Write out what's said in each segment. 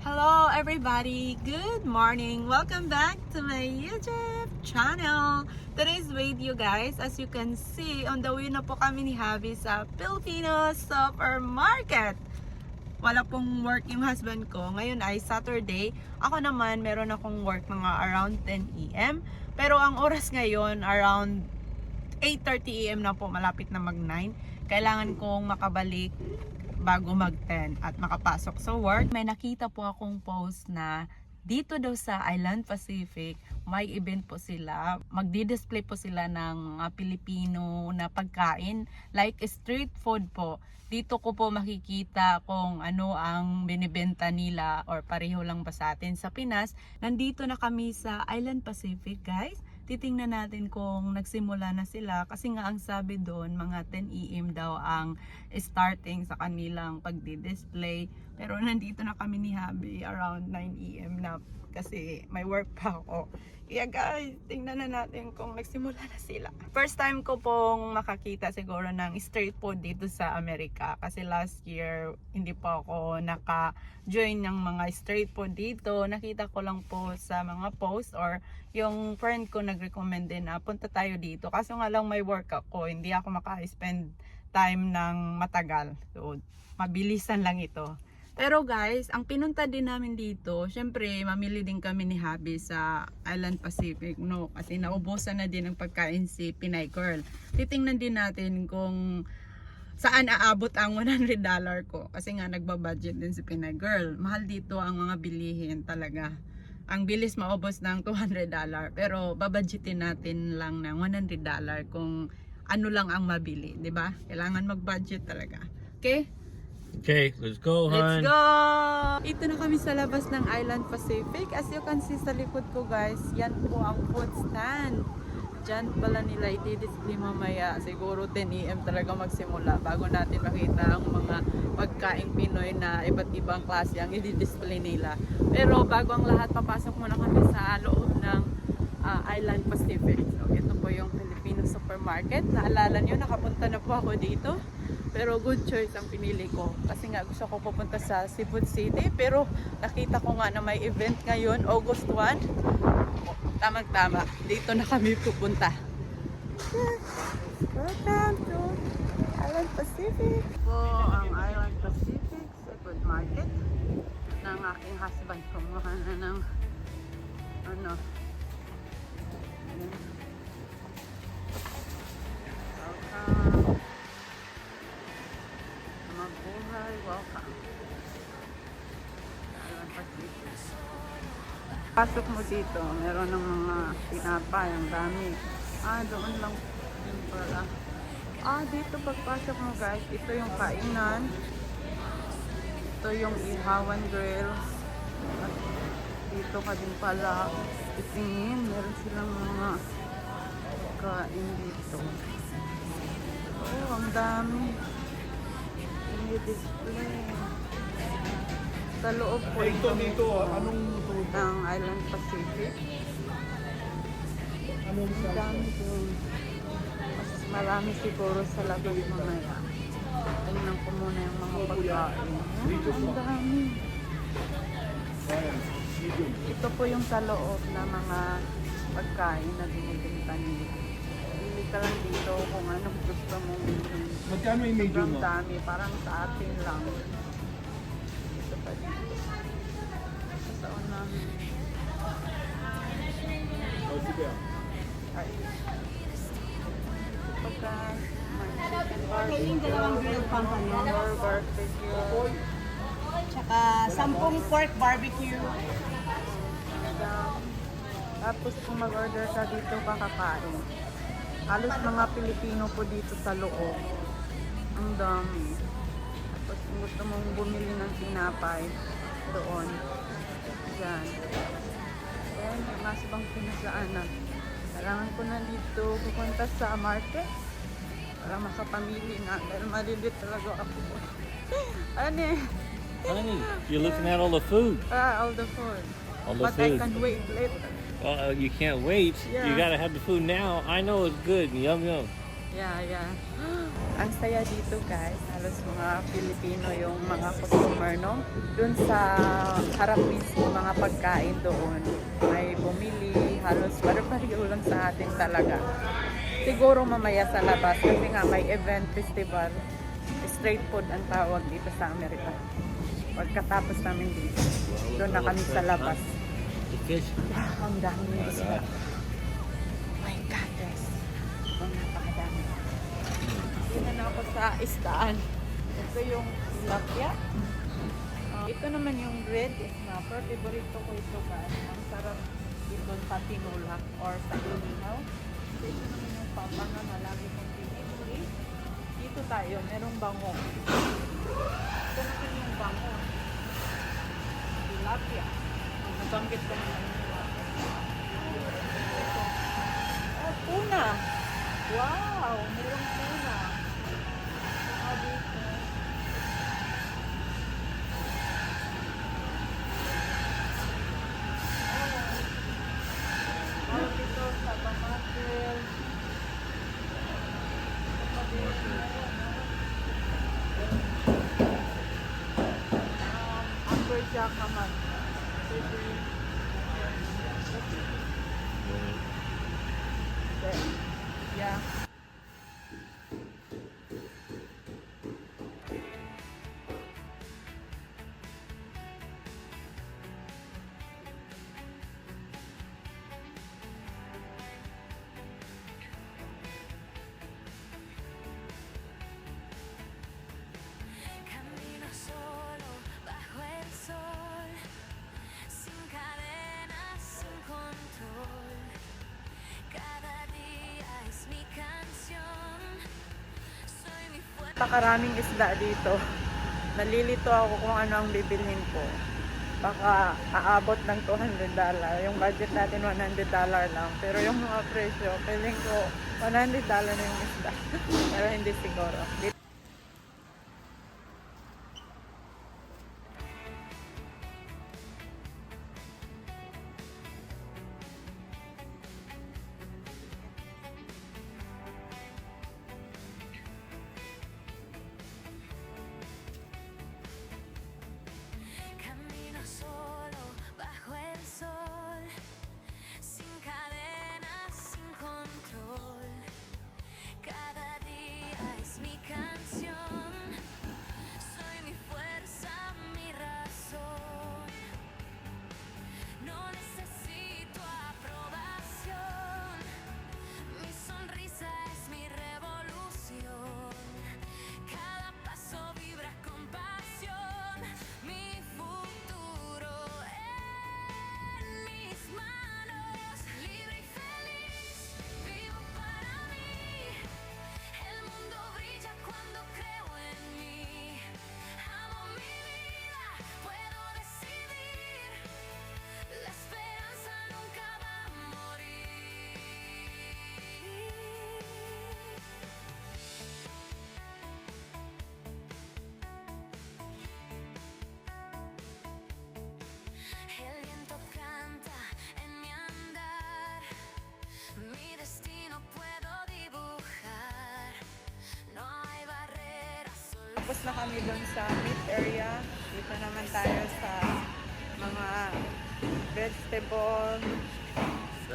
Hello everybody! Good morning! Welcome back to my YouTube channel! Today's video guys, as you can see, on the way na po kami ni Javi sa Filipino Supermarket. Wala pong work yung husband ko. Ngayon ay Saturday. Ako naman, meron akong work mga around 10 AM. Pero ang oras ngayon, around 8:30 AM na po, malapit na mag 9. Kailangan kong makabalik bago mag 10 at makapasok sa work. May nakita po akong post na dito daw sa Island Pacific, may event po sila. Magdi-display po sila ng Pilipino na pagkain, like street food po. Dito ko po makikita kung ano ang binibenta nila or pareho lang ba sa atin sa Pinas. Nandito na kami sa Island Pacific guys. Titingnan natin kung nagsimula na sila kasi nga ang sabi doon mga 10 AM daw ang starting sa kanilang pagdi-display. Pero nandito na kami ni Javi around 9 AM na kasi may work pa ako. Kaya guys, tingnan na natin kung nagsimula na sila. First time ko pong makakita siguro ng street food dito sa Amerika kasi last year hindi pa ako naka-join ng mga street food dito. Nakita ko lang po sa mga post or yung friend ko nag-recommend din na punta tayo dito. Kaso nga lang may work ako, hindi ako maka-spend time ng matagal. So, mabilisan lang ito. Pero guys, ang pinunta din namin dito, syempre mamili din kami ni Javi sa Island Pacific, no? Kasi naubusan na din ang pagkain si Pinay Girl. Titingnan din natin kung saan aabot ang $100 ko. Kasi nga nagbabudget din si Pinay Girl. Mahal dito ang mga bilihin talaga. Ang bilis maubos ng $200. Pero babudgetin natin lang ng $100 kung ano lang ang mabili, 'di ba? Kailangan mag-budget talaga. Okay? Okay, let's go, Let's hon. go! Ito na kami sa labas ng Island Pacific. As you can see sa likod ko guys, yan po ang food stand. Diyan pala nila i-display mamaya. Siguro 10 AM talaga magsimula bago natin makita ang mga pagkaing Pinoy na iba't ibang klase ang i-display nila. Pero bago ang lahat, papasok muna kami sa loob ng Island Pacific. So, ito po yung Filipino Supermarket. Naalala nyo, nakapunta na po ako dito. Pero good choice ang pinili ko. Kasi nga gusto ko pupunta sa Seafood City. Pero nakita ko nga na may event ngayon, August 1. Tamang-tama. Dito na kami pupunta. Welcome to Island Pacific. Po ang Island Pacific Seafood Market ng aking husband. Kumuha na ng ano. Welcome. Mabuhay, welcome. Island Pacific. Pasok mo dito, meron ng mga tinapay, ang dami. Doon lang yun pala. Dito pagpasok mo guys, ito yung kainan. Ito yung ihawan grills. At dito ka din pala itingin, meron silang mga kain dito. Ang dami. Display. Sa loob po ito dito, anong ng Island Pacific. anong Ang dami doon. Mas marami siguro sa labas mamaya. Tingnan ko muna yung mga pagkain. Ang dami. Ito po yung sa loob na mga pagkain na binibenta nila. Pili ka lang dito kung anong gusto mong bilhin. Magkano yung medium Sobrang mo? dami, parang sa atin lang. Ito pa dito. Sa unahin. Oh, sige. Ay. Ito pagka may chicken Yung dalawang grilled pampano. or barbecue. Tsaka 10 pork barbecue. Tapos kung mag-order ka dito kakakain. Halos mga Pilipino po dito sa loob. Ang dami. Tapos kung gusto mong bumili ng tinapay, doon. Diyan. Ayan, mas bang pinasaan na. Kailangan ko na dito pupunta sa market para makapamili na. Dahil malilit talaga ako. Ano eh? Honey, you're looking at all the food. All the food. All the But I food. can wait later. Well, you can't wait. Yeah. You gotta have the food now. I know it's good and yum yum. Yeah. Ang saya dito guys. Halos mga Pilipino yung mga customer, no? Doon sa harap mismo, mga pagkain doon. May bumili. Halos pare-pareho lang sa atin talaga. Siguro mamaya sa labas kasi nga may event festival. Street food ang tawag dito sa Amerika. Pagkatapos namin dito, doon na kami sa labas. The fish. Wow, ang daming isda. My God, guys. Ang napakadami. Dito na ako sa isdaan. Ito yung tilapia. Ito naman yung red snapper. Favorito ko ito guys. Ang sarap dito sa tinula or sa inihaw. Ito naman yung papanga na lagi kong pinili. Dito tayo, merong bango. Ito naman yung bango. Tilapia. Nabanggit ko naman yung tilapia. Oh, tuna. Wow, merong tuna. Dito. Oh, dito sa Bamatil. Amberjack naman. Yeah. Camino solo bajo el sol, sin cadenas, sin control. Cada día es mi canción. Soy mi fuerza. Napakaraming isda dito. Nalilito ako kung ano ang bibilhin ko. Baka aabot ng $200. Yung budget natin $100 lang. Pero yung mga presyo, feeling ko $100 na yung isda. Pero hindi siguro. Camino solo bajo el sol, sin cadenas, sin control. Cada día es mi canción. Soy mi fuerza, mi razón. No necesito aprobación. Mi sonrisa es mi revolución. Cada paso vibra con pasión. Mi futuro en mis manos. Libre y feliz, vivo para mí. El mundo brilla cuando creo en mí. Amo mi vida, puedo decidir. La esperanza nunca va a morir. El viento canta en mi andar. Mi destino puedo dibujar. No hay barreras, solo Tapos na kami doon sa meat area. Dito naman tayo sa mga vegetable.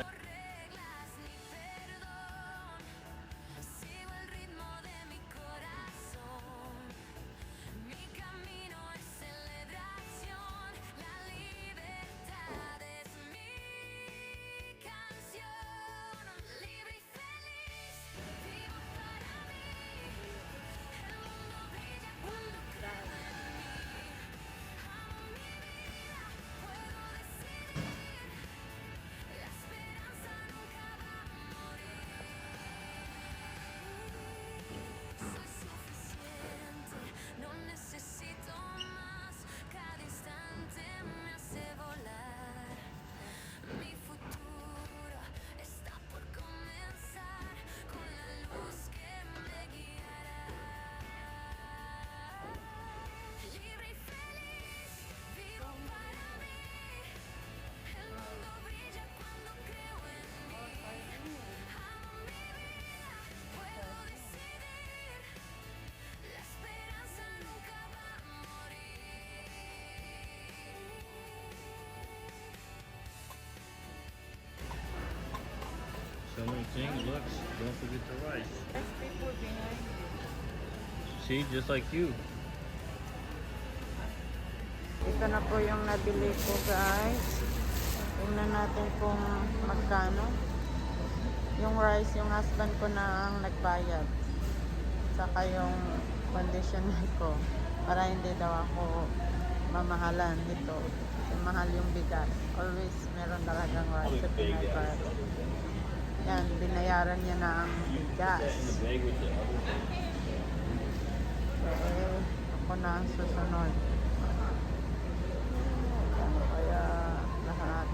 reglas ni perdón. Sigo el ritmo de mi corazón. Mi camino es celebración. La libertad es mi canción. Libre y feliz, vivo para mí. El mundo brilla cuando creo en mí. Amo mi vida, puedo decidir. La Everything looks. Don't forget the rice. See, just like you. Ito na po yung nabili ko, guys. Tingnan natin kung magkano. Yung rice, yung husband ko na ang nagbayad. Saka yung conditioner ko. Para hindi daw ako mamahalan dito. Kasi mahal yung bigas. Always meron talagang rice sa Pinay Card. Yan, binayaran niya na ang bigas. Bag with the other thing. Ako na ang susunod. Kaya lahat.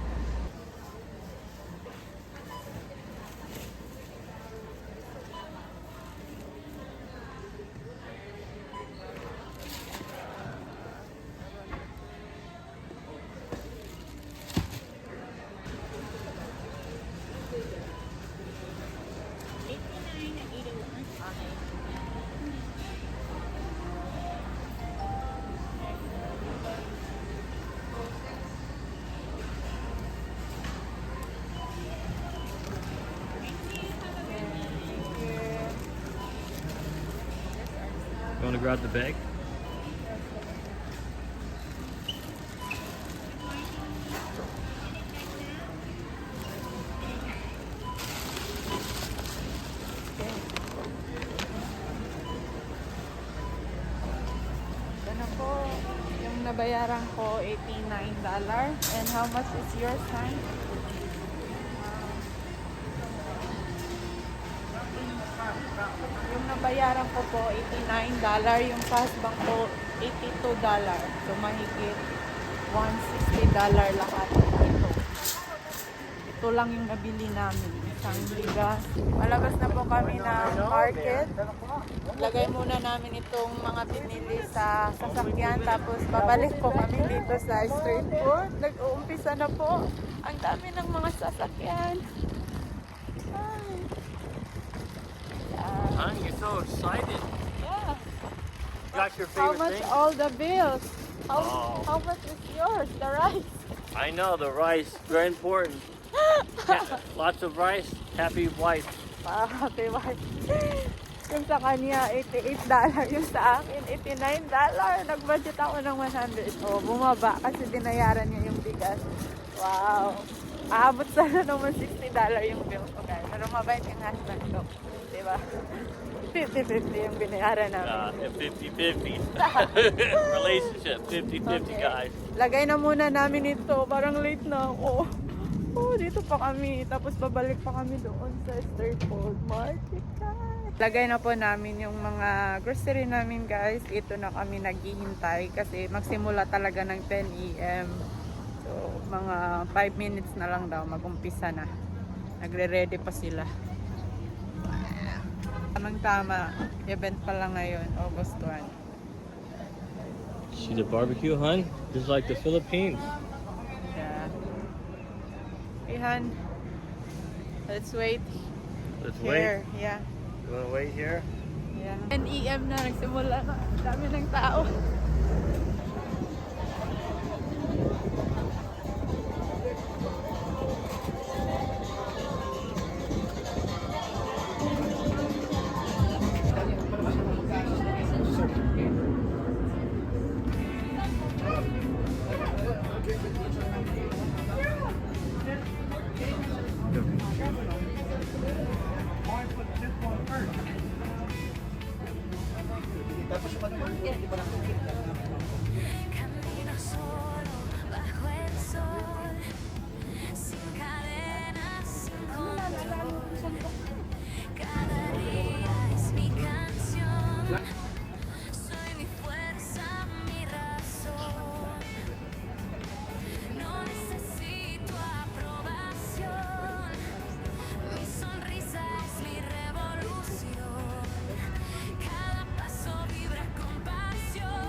You want to grab the bag? Ano po, yung nabayaran ko, $89. And how much is yours, hon? Yung nabayaran ko po, $89. Yung fast bank ko, $82. So, mahigit $160 lahat. Ito lang yung nabili namin. Isang bigas. Malabas na po kami ng market. Lagay muna namin itong mga pinili sa sasakyan. Tapos babalik po kami dito sa street food. Nag-uumpisa na po. Ang dami ng mga sasakyan. Ay. Huh? You're so excited. Yeah. Got your How favorite much thing? all the bills? Oh. How much is yours? The rice? I know the rice. Very important. Lots of rice. Happy wife. Happy wife. Yung sa kanya, $88. Yung sa akin, $89. Nag-budget ako ng 100. Oh, bumaba kasi binayaran niya yung bigas. Wow. Aabot sana naman $60 yung bill ko, guys. Pero mabait yung husband ko. Diba? 50-50 yung binayaran namin. 50-50. Relationship. 50-50, guys. Lagay na muna namin ito. Parang late na ako. Oh, dito pa kami. Tapos babalik pa kami doon sa street food market, guys. Lagay na po namin yung mga grocery namin, guys. Ito na kami naghihintay kasi magsimula talaga ng 10 a.m. So, mga 5 minutes na lang daw. Mag-umpisa na. Nagre-ready pa sila. Tamang-tama. Event pa lang ngayon, August 1. See the barbecue, hun? Just like the Philippines. Yeah. Hey, Han. Let's wait Let's here. wait. Yeah. You want to wait here? Yeah. 10 a.m. na. Nagsimula na. Dami ng tao. Camino solo bajo el sol, sin cadenas, sin control. Cada día es mi canción. Soy mi fuerza, mi razón. No necesito aprobación. Mi sonrisa es mi revolución. Cada paso vibra con pasión.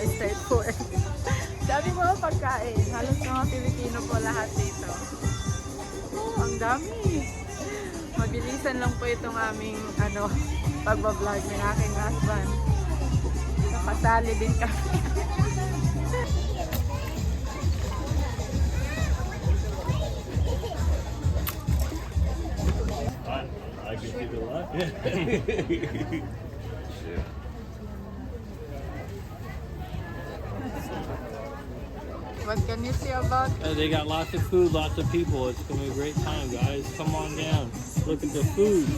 street food. Dami mga pagkain. Halos mga Pilipino po lahat dito. Oh, ang dami. Mabilisan lang po itong aming pagbablog ng aking husband. Nakasali din kami. I can see the lot. What can you say about They got lots of food, lots of people. It's gonna be a great time, guys. Come on down. Look at the food.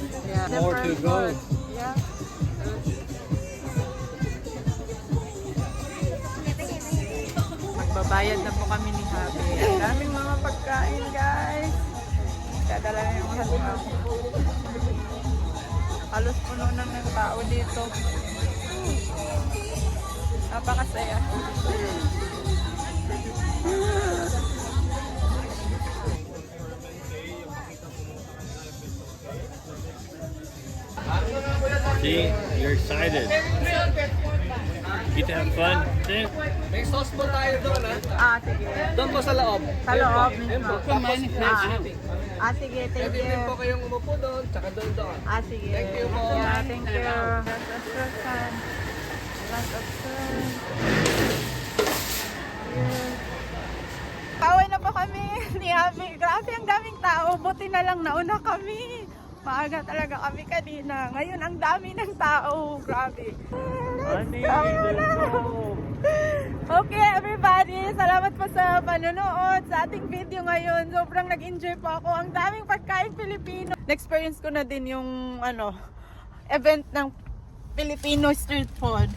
More to different go. food? Yeah. Magbabayad na po kami ni Javi. Ang daming mga pagkain, guys. Dadala na yung halaman. Halos puno na ng tao dito. Napakasaya. See, you're excited. Get to have fun. See? May sauce po tayo doon, ha? Sige. Doon po sa loob. Sa loob Ayun po. mismo. Tapos, Sige, thank pwede din po you. kayong umupo doon, tsaka doon. Sige. Thank you po. Yeah, thank you. Lots of sun. Pauwi na po kami ni Javi. Grabe, ang daming tao. Buti na lang nauna kami. Maaga talaga kami kanina. Ngayon, ang dami ng tao. Grabe. Honey, let's go. Okay, everybody. Salamat po sa panonood sa ating video ngayon. Sobrang nag-enjoy po ako. Ang daming pagkain Pilipino. Na-experience ko na din yung event ng Filipino street food.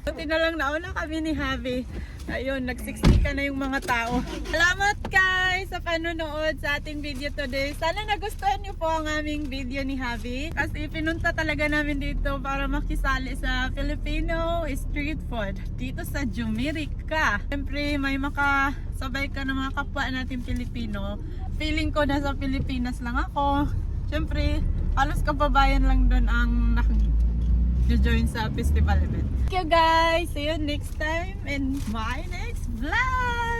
Buti na lang nauna kami ni Javi. Ayun, nagsiksika na yung mga tao. Salamat guys sa panonood sa ating video today. Sana nagustuhan niyo po ang aming video ni Javi. Kasi pinunta talaga namin dito para makisali sa Filipino street food dito sa Jumirica. Siyempre may makasabay ka ng mga kapwa natin Pilipino. Feeling ko na sa Pilipinas lang ako. Siyempre, halos kababayan lang doon ang join sa festival event. Thank you guys! See you next time in my next vlog!